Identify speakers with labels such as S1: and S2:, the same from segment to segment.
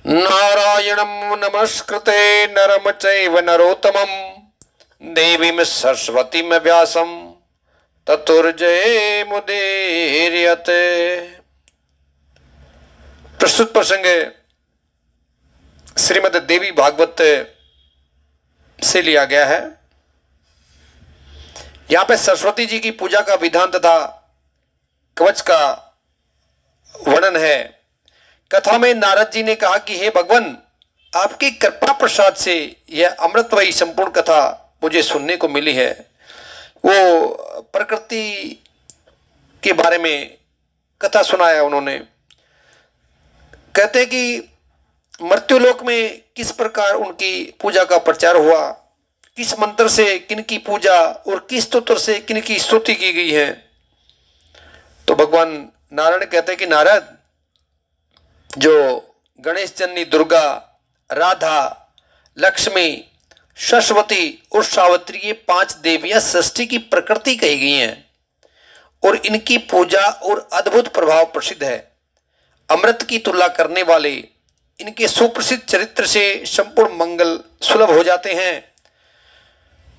S1: नारायणं नमस्कृते नरं चैव नरोत्तमं देवीं सरस्वतीं व्यासं ततुर्जयमुदीरयते। प्रस्तुत प्रसंग श्रीमद् देवी भागवत से लिया गया है। यहाँ पे सरस्वती जी की पूजा का विधान तथा कवच का वर्णन है। कथा में नारद जी ने कहा कि हे भगवान, आपकी कृपा प्रसाद से यह अमृतमयी संपूर्ण कथा मुझे सुनने को मिली है। वो प्रकृति के बारे में कथा सुनाया उन्होंने। कहते कि मृत्युलोक में किस प्रकार उनकी पूजा का प्रचार हुआ, किस मंत्र से किनकी पूजा और किस स्तोत्र से किनकी स्तुति की गई है। तो भगवान नारायण कहते हैं कि नारद, जो गणेश जननी दुर्गा, राधा, लक्ष्मी, सरस्वती और सावित्री, ये 5 देवियां सृष्टि की प्रकृति कही गई हैं और इनकी पूजा और अद्भुत प्रभाव प्रसिद्ध है। अमृत की तुलना करने वाले इनके सुप्रसिद्ध चरित्र से संपूर्ण मंगल सुलभ हो जाते हैं।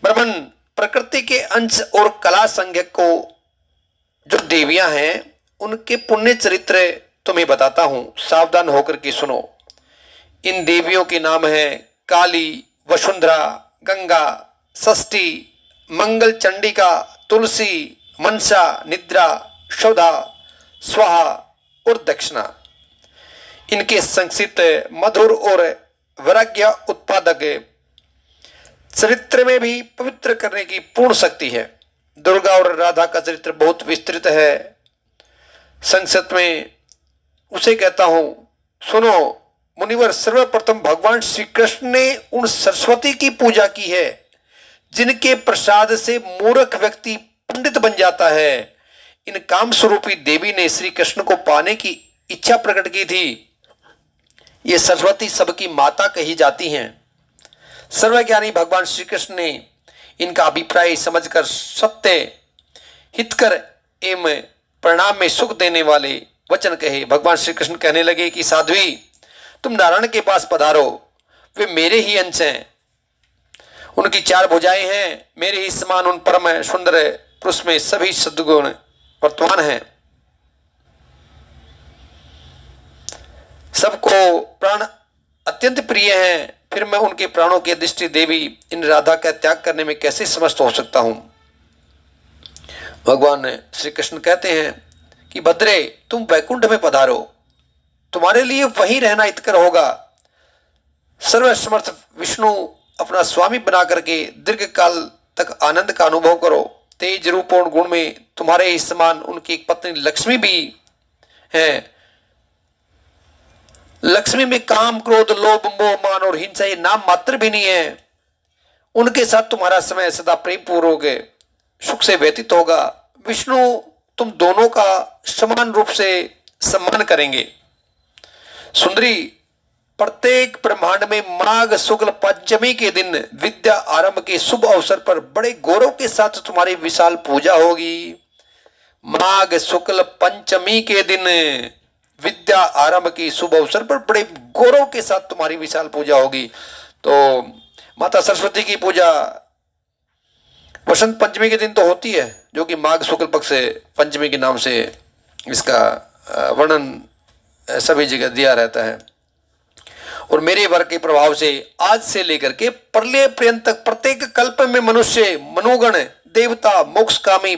S1: ब्रह्मन प्रकृति के अंश और कला संज्ञक को जो देवियां हैं, उनके पुण्य चरित्र तुम्हें बताता हूं, सावधान होकर के सुनो। इन देवियों के नाम हैं काली, वसुंधरा, गंगा, षष्ठी, मंगल चंडिका, तुलसी, मनसा, निद्रा, सौधा, स्वाहा और दक्षिणा। इनके संक्षिप्त, मधुर और वैराग्य उत्पादक चरित्र में भी पवित्र करने की पूर्ण शक्ति है। दुर्गा और राधा का चरित्र बहुत विस्तृत है। संक्षिप्त में उसे कहता हूं, सुनो मुनिवर। सर्वप्रथम भगवान श्री कृष्ण ने उन सरस्वती की पूजा की है जिनके प्रसाद से मूर्ख व्यक्ति पंडित बन जाता है। इन काम स्वरूपी देवी ने श्री कृष्ण को पाने की इच्छा प्रकट की थी। ये सरस्वती सबकी माता कही जाती हैं। सर्वज्ञानी भगवान श्री कृष्ण ने इनका अभिप्राय समझकर सत्य, हितकर एवं परिणाम में सुख देने वाले वचन कहे। भगवान श्री कृष्ण कहने लगे कि साध्वी, तुम नारायण के पास पधारो, वे मेरे ही अंश हैं। उनकी 4 भुजाएं हैं, मेरे ही समान उन परम सुंदर पुरुष में सभी सद्गुण वर्तमान हैं। सबको प्राण अत्यंत प्रिय हैं, फिर मैं उनके प्राणों की दृष्टि देवी इन राधा का त्याग करने में कैसे समस्त हो सकता हूं। भगवान श्री कृष्ण कहते हैं कि भद्रे, तुम वैकुंठ में पधारो, तुम्हारे लिए वहीं रहना हितकर होगा। सर्वसमर्थ विष्णु अपना स्वामी बना करके दीर्घ काल तक आनंद का अनुभव करो। तेज रूप और गुण में तुम्हारे ही समान उनकी एक पत्नी लक्ष्मी भी है। लक्ष्मी में काम, क्रोध, लोभ, मोह, मान और हिंसा ये नाम मात्र भी नहीं है। उनके साथ तुम्हारा समय सदा प्रेम पूर्वक सुख से व्यतीत होगा। विष्णु तुम दोनों का समान रूप से सम्मान करेंगे। सुंदरी, प्रत्येक ब्रह्मांड में माघ शुक्ल पंचमी के दिन विद्या आरंभ के शुभ अवसर पर बड़े गौरव के साथ तुम्हारी विशाल पूजा होगी। माघ शुक्ल पंचमी के दिन विद्या आरंभ के शुभ अवसर पर बड़े गौरव के साथ तुम्हारी विशाल पूजा होगी। तो माता सरस्वती की पूजा वसंत पंचमी के दिन तो होती है, जो कि माघ शुक्ल पक्ष पंचमी के नाम से इसका वर्णन सभी जगह दिया रहता है। और मेरे वर के प्रभाव से आज से लेकर के प्रलय पर्यंत तक प्रत्येक कल्प में मनुष्य, मनुगण, देवता, मोक्षकामी,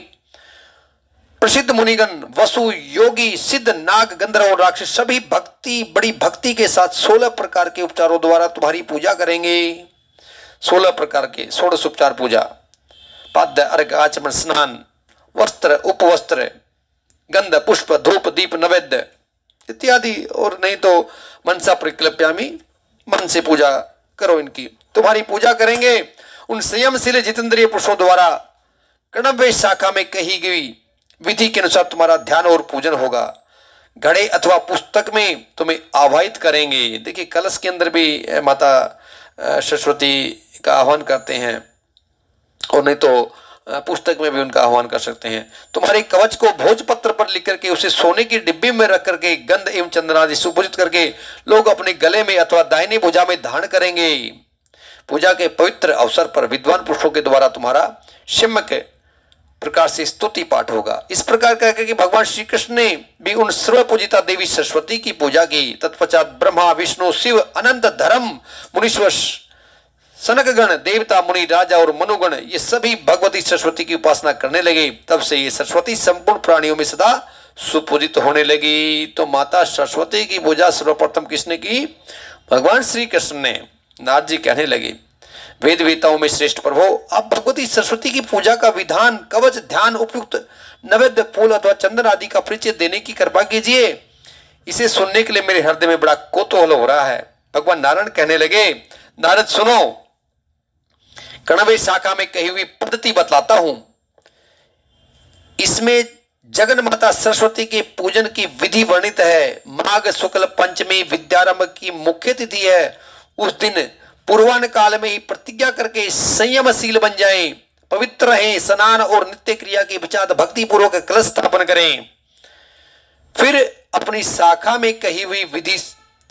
S1: प्रसिद्ध मुनिगण, वसु, योगी, सिद्ध, नाग, गंधर्व और राक्षस सभी भक्ति, बड़ी भक्ति के साथ 16 प्रकार के उपचारों द्वारा तुम्हारी पूजा करेंगे। 16 प्रकार के 16 उपचार पूजा, पाद्य, अर्घ, आचमन, स्नान, वस्त्र, उपवस्त्र, गंध, पुष्प, धूप, दीप, नैवेद्य इत्यादि। और नहीं तो मनसा परिकल्प्यामि, मन से पूजा करो इनकी। तुम्हारी पूजा करेंगे उन संयमशील जितेंद्रिय पुरुषों द्वारा कर्णव्य शाखा में कही गई विधि के अनुसार तुम्हारा ध्यान और पूजन होगा। घड़े अथवा पुस्तक में तुम्हें आवाहित करेंगे। देखिए, कलश के अंदर भी माता सरस्वती का आह्वान करते हैं। और नहीं तो पुस्तक में भी उनका आह्वान कर सकते हैं। तुम्हारे कवच को भोजपत्र पर लिख करके उसे सोने की डिब्बी में रख करके गंध एवं चंदन आदि सुपूजित करके लोग अपने गले में अथवा दाहिनी भुजा में धारण करेंगे। पूजा के पवित्र अवसर पर विद्वान पुरुषों के द्वारा तुम्हारा सम्यक प्रकार से स्तुति पाठ होगा। इस प्रकार कहकर कि भगवान श्री कृष्ण ने भी उन सर्व पूजिता देवी सरस्वती की पूजा की। तत्पश्चात ब्रह्मा, विष्णु, शिव, अनंत धर्म, मुनीश्वर, सनकगण, देवता, मुनि, राजा और मनुगण ये सभी भगवती सरस्वती की उपासना करने लगे। तब से ये सरस्वती संपूर्ण प्राणियों में सदा सुपूजित होने लगी। तो माता सरस्वती की पूजा सर्वप्रथम किसने की? भगवान श्री कृष्ण ने। नारद जी कहने लगे, वेद वेताओं में श्रेष्ठ प्रभो, आप भगवती सरस्वती की पूजा का विधान, कवच, ध्यान, उपयुक्त नैवेद्य, फूल अथवा चंदन आदि का परिचय देने की कृपा कीजिए। इसे सुनने के लिए मेरे हृदय में बड़ा कौतूहल हो रहा है। भगवान नारायण कहने लगे, नारद सुनो, कणवे शाखा में कही हुई पद्धति बतलाता हूं। इसमें जगन माता सरस्वती के पूजन की विधि वर्णित है। माघ शुक्ल पंचमी विद्यारंभ की मुख्य तिथि है। उस दिन पूर्वान काल में ही प्रतिज्ञा करके संयमशील बन जाएं, पवित्र रहें, स्नान और नित्य क्रिया के पश्चात भक्ति पूर्वक कलश स्थापन करें। फिर अपनी शाखा में कही हुई विधि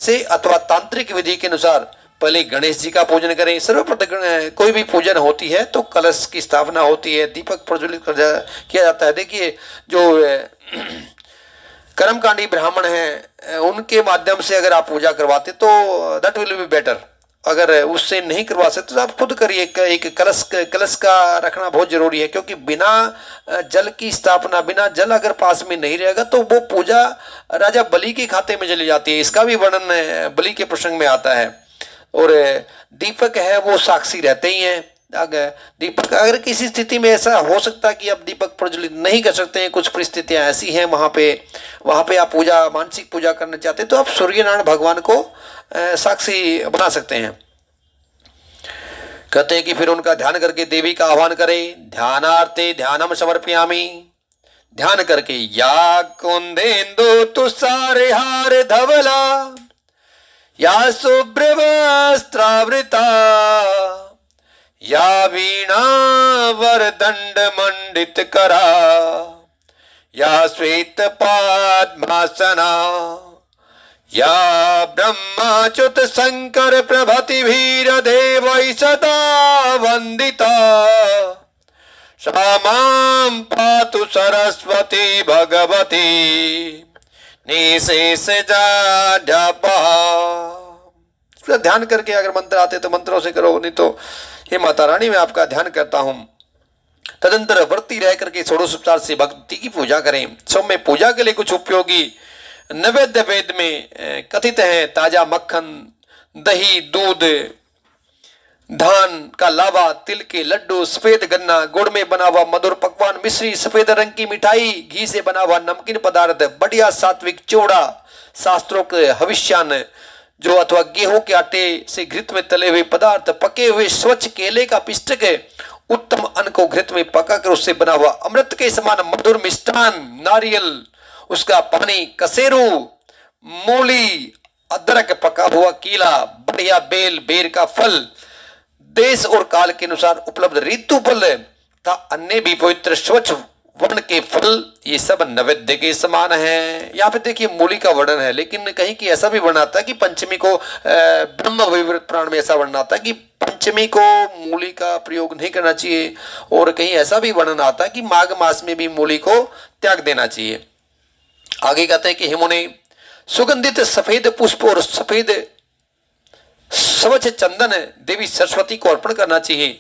S1: से अथवा तांत्रिक विधि के अनुसार पहले गणेश जी का पूजन करें। सर्वप्रथम कोई भी पूजन होती है तो कलश की स्थापना होती है, दीपक प्रज्वलित किया जाता है। देखिए, जो कर्मकांडी ब्राह्मण हैं उनके माध्यम से अगर आप पूजा करवाते तो दैट विल बी बेटर। अगर उससे नहीं करवा सकते तो आप खुद करिए। एक कलश का रखना बहुत जरूरी है, क्योंकि बिना जल की स्थापना, बिना जल अगर पास में नहीं रहेगा तो वो पूजा राजा बलि के खाते में चली जाती है। इसका भी वर्णन बलि के प्रसंग में आता है। और दीपक है वो साक्षी रहते ही हैं। अगर दीपक, अगर किसी स्थिति में ऐसा हो सकता है कि आप दीपक प्रज्वलित नहीं कर सकते हैं, कुछ परिस्थितियां ऐसी हैं वहां पे आप पूजा, मानसिक पूजा करना चाहते हैं, तो आप सूर्य नारायण भगवान को साक्षी बना सकते हैं। कहते हैं कि फिर उनका ध्यान करके देवी का आह्वान करें। ध्यानार्थे ध्यानम समर्पयामि। ध्यान करके या कुंदेन्दु तुषार हार धवला, या शुभ्रवस्त्रावृता, या वीणा वरदंड मंडित करा, या श्वेत पद्मासना, या ब्रह्माच्युत शंकर प्रभृति वीर देव सदा वंदिता, सा मां पातु सरस्वती भगवती निशेष जाड्यापा। ध्यान करके अगर मंत्र आते तो मंत्रों से करो, नहीं तो हे माता रानी मैं आपका ध्यान करता हूं। तदंतर व्रती रह करके षोडशोपचार से भक्ति की पूजा करें। सब में पूजा के लिए कुछ उपयोगी नैवेद्य वेद में कथित है। ताजा मक्खन, दही, दूध, धान का लावा, तिल के लड्डू, सफेद गन्ना, गुड़ में बना हुआ मधुर पकवान, मिश्री, सफेद रंग की मिठाई, घी से बना हुआ नमकीन पदार्थ, बढ़िया सात्विक चोड़ा, शास्त्रोक्त हविष्यान जो अथवा गेहूं के आटे से घृत में तले हुए पदार्थ, पके हुए स्वच्छ केले का पिष्टक, उत्तम अन्न को घृत में पकाकर उससे बना हुआ अमृत के समान मधुर मिष्टान, नारियल, उसका पानी, कसेरू, मूली, अदरक, पका हुआ कीला, बढ़िया बेल, बेर का फल, देश और काल के अनुसार उपलब्ध ऋतु फल तथा अन्य भी पवित्र स्वच्छ वर्ण के फल, ये सब नैवेद्य के समान है। यहाँ पे देखिए मूली का वर्णन है, लेकिन कहीं की ऐसा भी वर्णन आता है कि पंचमी को, ब्रह्म वैवर्त पुराण में ऐसा वर्णन आता है कि पंचमी को मूली का प्रयोग नहीं करना चाहिए, और कहीं ऐसा भी वर्णन आता है कि माघ मास में भी मूली को त्याग देना चाहिए। आगे कहते हैं कि हिमुने सुगंधित सफेद पुष्प और सफेद स्वच्छ चंदन देवी सरस्वती को अर्पण करना चाहिए।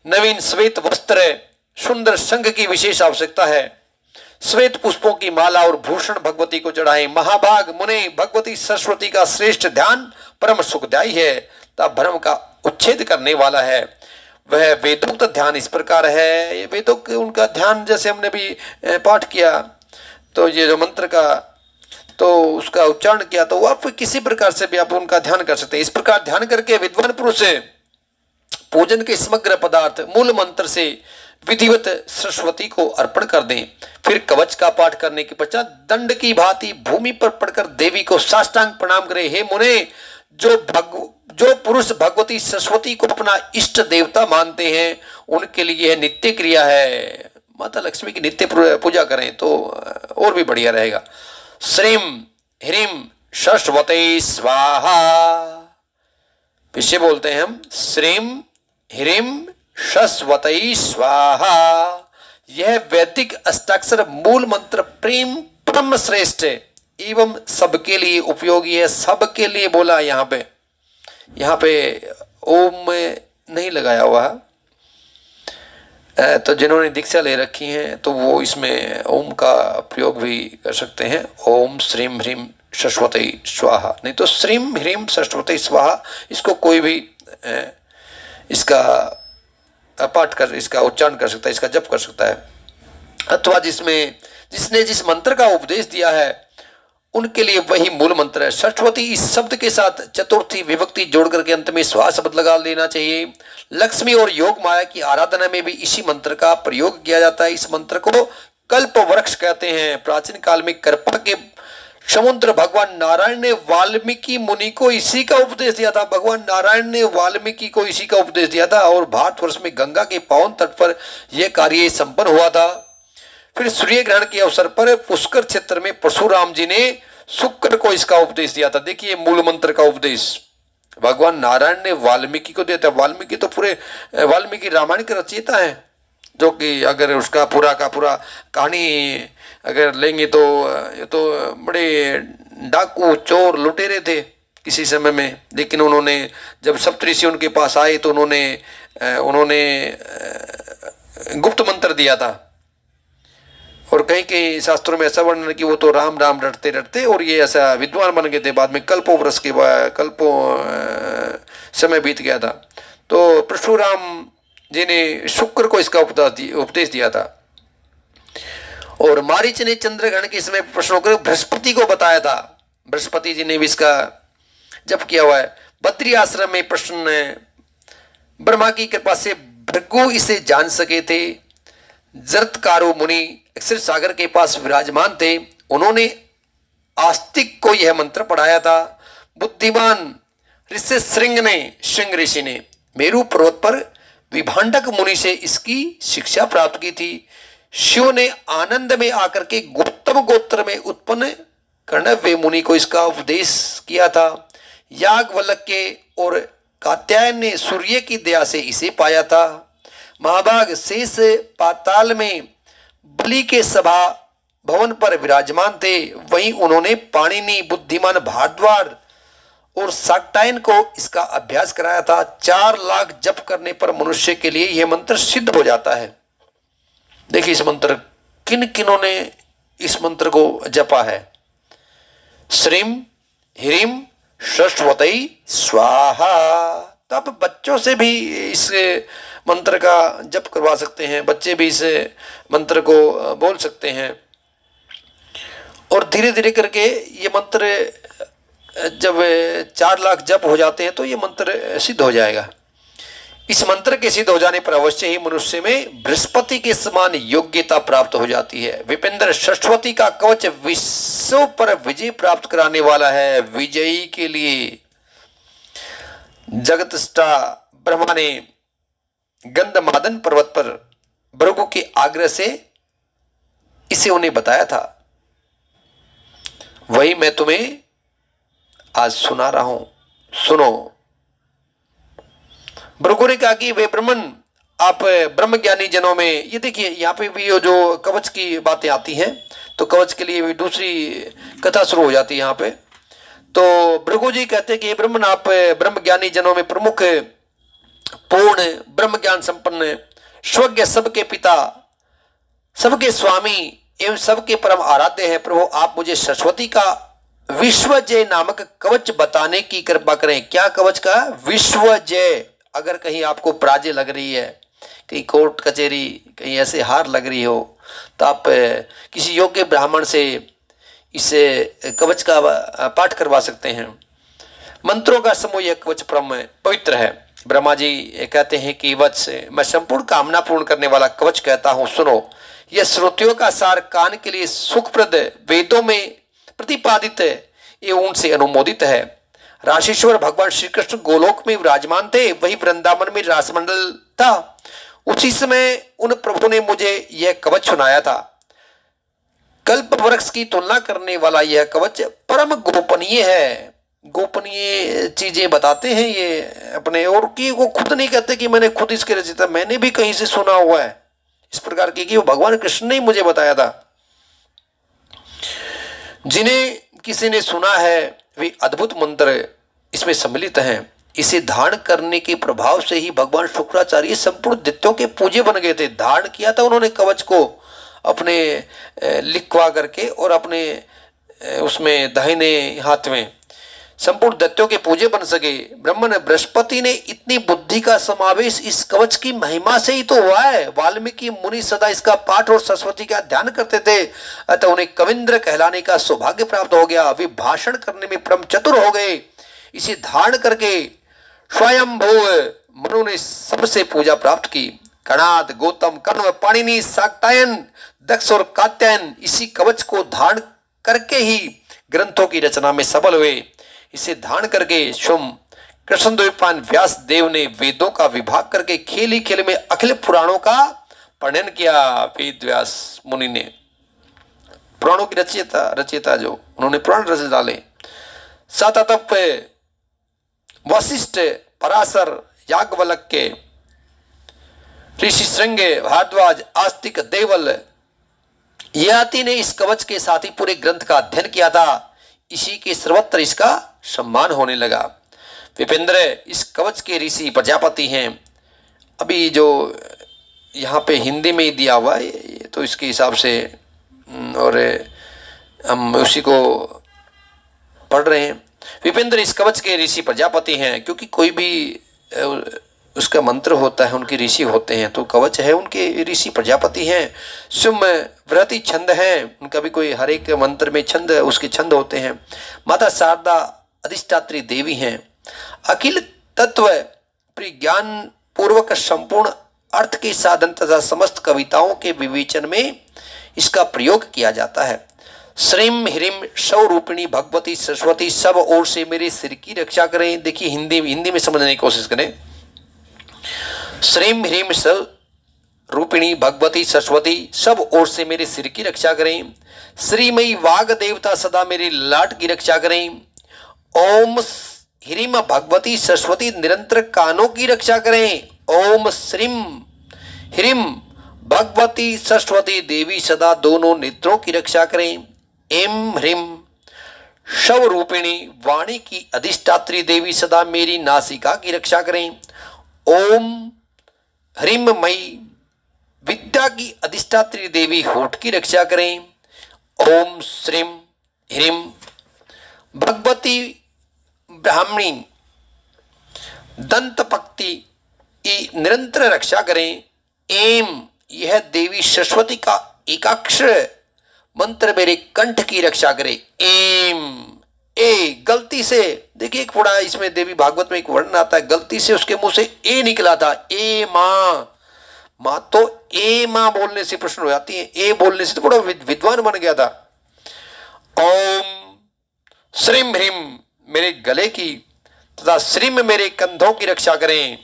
S1: नवीन श्वेत वस्त्र, सुंदर संघ की विशेष आवश्यकता है। श्वेत पुष्पों की माला और भूषण भगवती को चढ़ाएं। महाभाग मुने, भगवती सरस्वती का श्रेष्ठ ध्यान परम सुखदायी है तथा भ्रम का उच्छेद करने वाला है। वह वेदोक्त ध्यान इस प्रकार है। ये वेदों उनका ध्यान जैसे हमने भी पाठ किया, तो ये जो मंत्र का तो उसका उच्चारण किया, तो आप किसी प्रकार से भी आप उनका ध्यान कर सकते हैं। इस प्रकार ध्यान करके विद्वान पुरुष पूजन के समग्र पदार्थ मूल मंत्र से विधिवत सरस्वती को अर्पण कर दें। फिर कवच का पाठ करने के पश्चात दंड की भांति भूमि पर पड़कर देवी को साष्टांग प्रणाम करें। हे मुने, जो पुरुष भगवती सरस्वती को अपना इष्ट देवता मानते हैं उनके लिए यह नित्य क्रिया है। माता लक्ष्मी की नित्य पूजा करें तो और भी बढ़िया रहेगा। श्रीम ह्रीम सरस्वती स्वाहा, फिर से बोलते हैं हम, श्रीम ह्रीम सरस्वती स्वाहा। यह वैदिक अष्टाक्षर मूल मंत्र प्रेम परम श्रेष्ठ एवं सबके लिए उपयोगी है। सबके लिए बोला यहाँ पे ओम नहीं लगाया हुआ है, तो जिन्होंने दीक्षा ले रखी है तो वो इसमें ओम का प्रयोग भी कर सकते हैं। ओम श्रीम ह्रीम सरस्वती स्वाहा, नहीं तो श्रीम ह्रीम सरस्वती स्वाहा, इसको कोई भी इसका पाठ कर, इसका उच्चारण कर सकता है, इसका जप कर सकता है। अथवा जिसने जिस मंत्र का उपदेश दिया है उनके लिए वही मूल मंत्र है। सरस्वती इस शब्द के साथ चतुर्थी विभक्ति जोड़ करके अंत में स्वा शब्द लगा देना चाहिए। लक्ष्मी और योग माया की आराधना में भी इसी मंत्र का प्रयोग किया जाता है। इस मंत्र को कल्प वृक्ष कहते हैं। प्राचीन काल में कृपा के समुद्र भगवान नारायण ने वाल्मीकि मुनि को इसी का उपदेश दिया था। भगवान नारायण ने वाल्मीकि को इसी का उपदेश दिया था और भारतवर्ष में गंगा के पावन तट पर यह कार्य संपन्न हुआ था। फिर सूर्य ग्रहण के अवसर पर पुष्कर क्षेत्र में परशुराम जी ने शुक्र को इसका उपदेश दिया था। देखिए मूल मंत्र का उपदेश भगवान नारायण ने वाल्मीकि को दिया था। वाल्मीकि तो पूरे वाल्मीकि रामायण के रचयिता है, जो कि अगर उसका पूरा का पूरा कहानी अगर लेंगे तो ये तो बड़े डाकू चोर लुटेरे थे किसी समय में। लेकिन उन्होंने जब सप्तऋषि उनके पास आए तो उन्होंने गुप्त मंत्र दिया था। और कहीं कहीं शास्त्रों में ऐसा वर्णन कि वो तो राम राम रटते रटते और ये ऐसा विद्वान बन गए थे। बाद में कल्पों वर्ष के बाद समय बीत गया था तो परशुराम जी ने शुक्र को इसका उपदेश दिया था। और मारीच ने चंद्रग्रहण के समय प्रश्नों को बृहस्पति को बताया था। बृहस्पति जी ने भी इसका जप किया हुआ है। बद्री आश्रम में प्रश्न ब्रह्मा की कृपा से भृगु इसे जान सके थे। जरत्कारु मुनि क्षीर सागर के पास विराजमान थे। उन्होंने आस्तिक को यह मंत्र पढ़ाया था। बुद्धिमान ऋषि श्रृंग ऋषि ने मेरु पर्वत पर विभांडक मुनि से इसकी शिक्षा प्राप्त की थी। शिव ने आनंद में आकर के गुप्तम गोत्र में उत्पन्न कर्णव्य मुनि को इसका उपदेश किया था। याज्ञवल्क्य और कात्यायन ने सूर्य की दया से इसे पाया था। महाभाग शेष पाताल में बलि के सभा भवन पर विराजमान थे। वहीं उन्होंने पाणिनि, बुद्धिमान भारद्वाज और शाक्टायन को इसका अभ्यास कराया था। 4 लाख जप करने पर मनुष्य के लिए यह मंत्र सिद्ध हो जाता है। देखिए इस मंत्र किन ने इस मंत्र को जपा है। श्रीम ह्रीम सरस्वती स्वाहा। तब बच्चों से भी इस मंत्र का जप करवा सकते हैं। बच्चे भी इस मंत्र को बोल सकते हैं और धीरे धीरे करके ये मंत्र जब 4 लाख जप हो जाते हैं तो ये मंत्र सिद्ध हो जाएगा। इस मंत्र के सिद्ध हो जाने पर अवश्य ही मनुष्य में बृहस्पति के समान योग्यता प्राप्त हो जाती है। विपेंद्र सरस्वती का कवच विश्व पर विजय प्राप्त कराने वाला है। विजयी के लिए जगतस्टा ब्रह्मा ने गंधमादन पर्वत पर भृगु के आग्रह से इसे उन्हें बताया था। वही मैं तुम्हें आज सुना रहा हूं, सुनो। भृगु ने कहा कि वे ब्राह्मण, आप ब्रह्म ज्ञानी जनों में, ये देखिए यहाँ पे भी ये जो कवच की बातें आती हैं तो कवच के लिए भी दूसरी कथा शुरू हो जाती है यहाँ पे। तो भृगु जी कहते हैं कि ब्राह्मण, आप ब्रह्म ज्ञानी जनों में प्रमुख, पूर्ण ब्रह्म ज्ञान संपन्न, स्वज्ञ, सबके पिता, सबके स्वामी एवं सबके परम आराध्य हैं। प्रभु आप मुझे सरस्वती का विश्वजय नामक कवच बताने की कृपा करें। क्या कवच का? विश्वजय। अगर कहीं आपको पराजय लग रही है, कहीं कोर्ट कचहरी कहीं ऐसे हार लग रही हो, तो आप किसी योग्य ब्राह्मण से इस कवच का पाठ करवा सकते हैं। मंत्रों का समूह यह कवच परम पवित्र है। ब्रह्मा जी कहते हैं कि वत्स, मैं संपूर्ण कामना पूर्ण करने वाला कवच कहता हूं, सुनो। यह श्रोतियों का सार, कान के लिए सुखप्रद, वेदों में प्रतिपादित एवं उनसे अनुमोदित है। राशेश्वर भगवान श्री कृष्ण गोलोक में विराजमान थे, वही वृंदावन में रासमंडल था। उसी समय उन प्रभु ने मुझे यह कवच सुनाया था। कल्प वृक्ष की तुलना करने वाला यह कवच परम गोपनीय है। गोपनीय चीजें बताते हैं ये अपने, और कि वो खुद नहीं कहते कि मैंने खुद इसके रचिता, मैंने भी कहीं से सुना हुआ है इस प्रकार की, कि वो भगवान कृष्ण ने मुझे बताया था। जिन्हें किसी ने सुना है वे अद्भुत मंत्र इसमें सम्मिलित हैं। इसे धारण करने के प्रभाव से ही भगवान शुक्राचार्य संपूर्ण दैत्यों के पूज्य बन गए थे। धारण किया था उन्होंने कवच को अपने लिखवा करके, और अपने उसमें दाहिने हाथ में संपूर्ण दैत्यों के पूजे बन सके। ब्रह्म ने बृहस्पति ने इतनी बुद्धि का समावेश इस कवच की महिमा से ही तो हुआ है। वाल्मीकि मुनि सदा इसका पाठ और सरस्वती का ध्यान करते थे, अतः उन्हें कविंद्र कहलाने का सौभाग्य प्राप्त हो गया। वे भाषण करने में परम चतुर हो गए। इसे धारण करके स्वयंभू मनु ने सबसे पूजा प्राप्त की। कणाद, गौतम, कण्व, पाणिनि, शाक्टायन, दक्ष और कात्यायन इसी कवच को धारण करके ही ग्रंथों की रचना में सफल हुए। इसे धारण करके स्वयं कृष्णद्वैपायन व्यास देव ने वेदों का विभाग करके खेल ही खेल में अखिल पुराणों का वर्णन किया। वेद व्यास मुनि ने पुराणों की रचयिता जो उन्होंने पुराण रच डाले। सातप वशिष्ठ, पराशर, याज्ञवल्क्य, ऋषि श्रृंग, भारद्वाज, आस्तिक, देवल यति ने इस कवच के साथ ही पूरे ग्रंथ का अध्ययन किया था। इसी के सर्वत्र इसका सम्मान होने लगा। विपेंद्र इस कवच के ऋषि प्रजापति हैं। अभी जो यहाँ पे हिंदी में ही दिया हुआ है तो इसके हिसाब से, और हम उसी को पढ़ रहे हैं। विपेंद्र इस कवच के ऋषि प्रजापति हैं, क्योंकि कोई भी उसका मंत्र होता है उनके ऋषि होते हैं, तो कवच है उनके ऋषि प्रजापति हैं। सुम व्रति छंद है उनका भी, कोई हर एक मंत्र में छंद उसके छंद होते हैं। माता शारदा अधिष्ठात्री देवी हैं। अखिल तत्व ज्ञान पूर्वक संपूर्ण अर्थ के साधन तथा समस्त कविताओं के विवेचन में इसका प्रयोग किया जाता है। श्रीम ह्रीम स्वरूपिणी भगवती सरस्वती सब ओर से मेरे सिर की रक्षा करें। देखिए हिंदी में समझने की कोशिश करें। श्रीम ह्रीम रूपिणी भगवती सरस्वती सब ओर से मेरे सिर की रक्षा करें। श्रीमयी वाग देवता सदा मेरे लाट की रक्षा करें। ओम ह्रीम भगवती सरस्वती निरंतर कानों की रक्षा करें। ओम श्रीम ह्रीम भगवती सरस्वती देवी सदा दोनों नेत्रों की रक्षा करें। एम ह्रीम शव रूपिणी वाणी की अधिष्ठात्री देवी सदा मेरी नासिका की रक्षा करें। ओम ह्रीम मई विद्या की अधिष्ठात्री देवी होठ की रक्षा करें। ओम श्रीम ह्रीम भगवती ब्राह्मणी दंत पक्ति की निरंतर रक्षा करें। एम यह देवी सरस्वती का एकाक्षर मंत्र मेरे कंठ की रक्षा करे। एम ए गलती से, देखिए एक थोड़ा इसमें देवी भागवत में एक वर्णन आता है, गलती से उसके मुंह से ए निकला था। ए माँ तो ए माँ बोलने से प्रश्न हो जाती है, ए बोलने से तो बड़ा विद्वान बन गया था। ओम श्रीम ह्रीम मेरे गले की तथा श्रीम मेरे कंधों की रक्षा करें।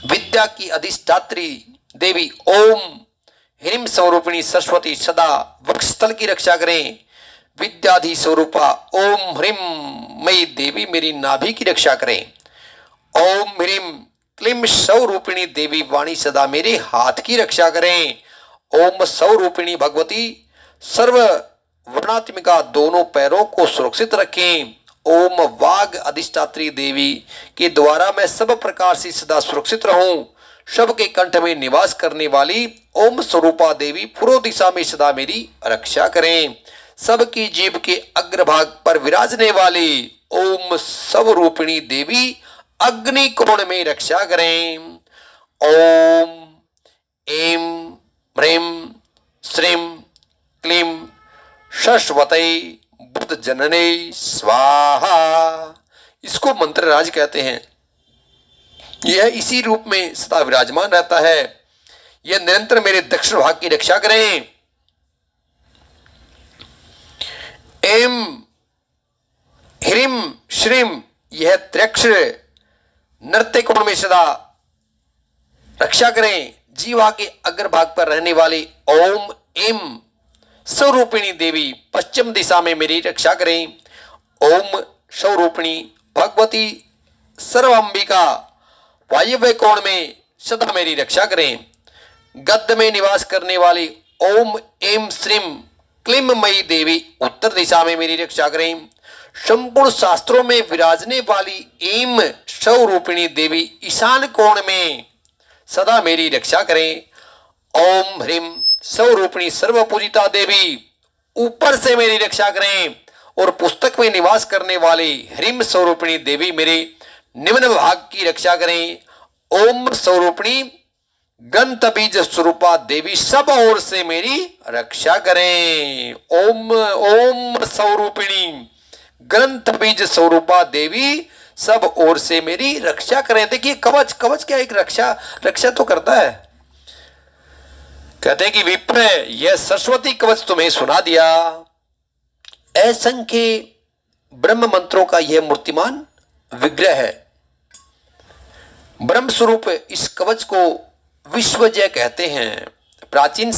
S1: विद्या की अधिष्ठात्री देवी ओम ह्रीम स्वरूपिणी सरस्वती सदा वक्षस्थल की रक्षा करें। विद्याधि स्वरूपा ओम ह्रीम मई देवी मेरी नाभि की रक्षा करें। ओम ह्रीम क्लीम स्वरूपिणी देवी वाणी सदा मेरे हाथ की रक्षा करें। ओम स्वरूपिणी भगवती सर्व वर्णात्मिका दोनों पैरों को सुरक्षित रखें। ओम वाग अधिष्ठात्री देवी के द्वारा मैं सब प्रकार से सदा सुरक्षित रहूं। सबके कंठ में निवास करने वाली ओम स्वरूपा देवी पूर्व दिशा में सदा मेरी रक्षा करें। सबकी जीभ के अग्रभाग पर विराजने वाली ओम स्वरूपिणी देवी अग्नि कोण में रक्षा करें। ओम एम ह्रीम श्रीम क्लीम सरस्वती बुद्ध जनने स्वाहा। इसको मंत्रराज कहते हैं। यह इसी रूप में सदा विराजमान रहता है। यह निरंतर मेरे दक्षिण भाग की रक्षा करें। ह्रीम श्रीम यह त्र्यक्षर नृत्य कोण में सदा रक्षा करें। जीवा के अग्रभाग पर रहने वाली ओम एम स्वरूपिणी देवी पश्चिम दिशा में मेरी रक्षा करें। ओम स्वरूपिणी भगवती सर्वांबिका वायव्य कोण में सदा मेरी रक्षा करें। गद्य में निवास करने वाली ओम एम श्रीम क्लीममयी देवी उत्तर दिशा में मेरी रक्षा करें। संपूर्ण शास्त्रों में विराजने वाली एम स्वरूपिणी देवी ईशान कोण में सदा मेरी रक्षा करें। ओम ह्रीम स्वरूपिणी सर्वपूजिता देवी ऊपर से मेरी रक्षा करें और पुस्तक में निवास करने वाली ह्रीम स्वरूपिणी देवी मेरे निम्न भाग की रक्षा करें। ओम स्वरूपिणी ग्रंथ बीज स्वरूपा देवी सब ओर से मेरी रक्षा करें। ओम ओम स्वरूपिणी ग्रंथ बीज स्वरूपा देवी सब ओर से मेरी रक्षा करें। देखिए कवच, कवच क्या एक रक्षा तो करता है। कहते हैं कि विप्र यह सरस्वती कवच तुम्हें सुना दिया। असंख्य ब्रह्म मंत्रों का यह मूर्तिमान विग्रह है। ब्रह्म स्वरूप इस कवच को विश्वजय कहते हैं। प्राचीन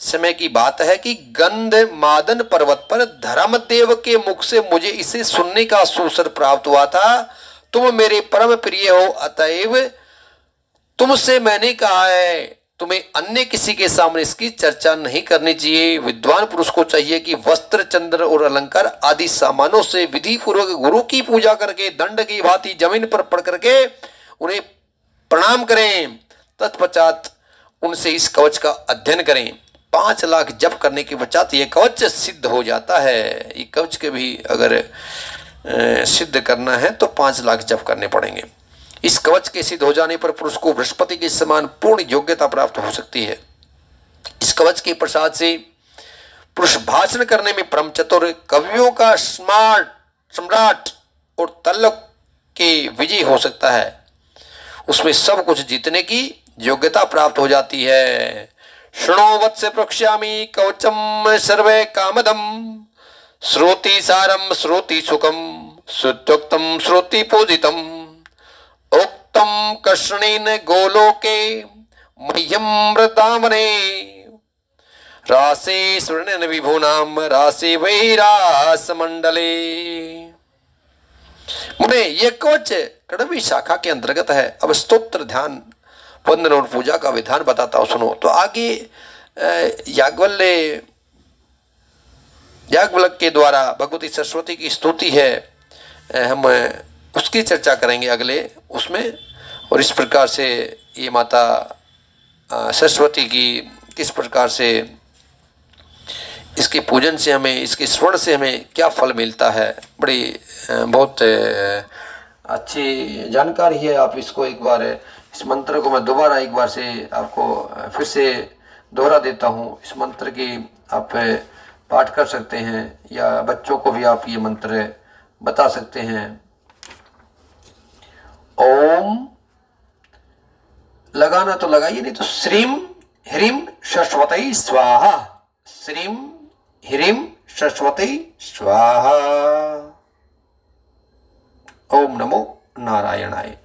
S1: समय की बात है कि गंधमादन पर्वत पर धर्मदेव के मुख से मुझे इसे सुनने का सुअवसर प्राप्त हुआ था। तुम मेरे परम प्रिय हो, अतएव तुमसे मैंने कहा है तुम्हें अन्य किसी के सामने इसकी चर्चा नहीं करनी चाहिए। विद्वान पुरुष को चाहिए कि वस्त्र, चंद्र और अलंकार आदि सामानों से विधि पूर्वक गुरु की पूजा करके दंड की भांति जमीन पर पड़ करके उन्हें प्रणाम करें। तत्पश्चात उनसे इस कवच का अध्ययन करें। 5 लाख जप करने के पश्चात यह कवच सिद्ध हो जाता है। ये कवच के भी अगर सिद्ध करना है तो 5 लाख जप करने पड़ेंगे। इस कवच के सिद्ध हो जाने पर पुरुष को बृहस्पति के समान पूर्ण योग्यता प्राप्त हो सकती है। इस कवच के प्रसाद से पुरुष भाषण करने में परम चतुर, कवियों का सम्राट और तल्लुक के विजयी हो सकता है। उसमें सब कुछ जीतने की योग्यता प्राप्त हो जाती है। शृणो वत्स प्रक्ष्यामि कवचम सर्वे कामदम श्रोति सारम श्रोति सुखम श्रुत्योक्तम श्रोति पूजितम उक्तम कृष्णेन गोलोके मह्यम वृंदावने रासे स्वर्णन विभूनाम रासे वै रास मंडले। मुने ये कवच कडवी शाखा के अंतर्गत है। अब स्तोत्र, ध्यान, वंदन और पूजा का विधान बताता हूं, सुनो। तो आगे याज्ञवल्क्य के द्वारा भगवती सरस्वती की स्तुति है, हम उसकी चर्चा करेंगे अगले उसमें। और इस प्रकार से ये माता सरस्वती की किस प्रकार से इसके पूजन से हमें, इसके स्मरण से हमें क्या फल मिलता है, बड़ी बहुत अच्छी जानकारी है। आप इसको एक बार, इस मंत्र को मैं दोबारा एक बार से आपको फिर से दोहरा देता हूँ। इस मंत्र की आप पाठ कर सकते हैं या बच्चों को भी आप ये मंत्र बता सकते हैं। ओम लगाना तो लगाइए, नहीं तो श्रीम ह्रीम सरस्वती स्वाहा, श्रीम ह्रीम सरस्वती स्वाहा। ओम नमो नारायणाय।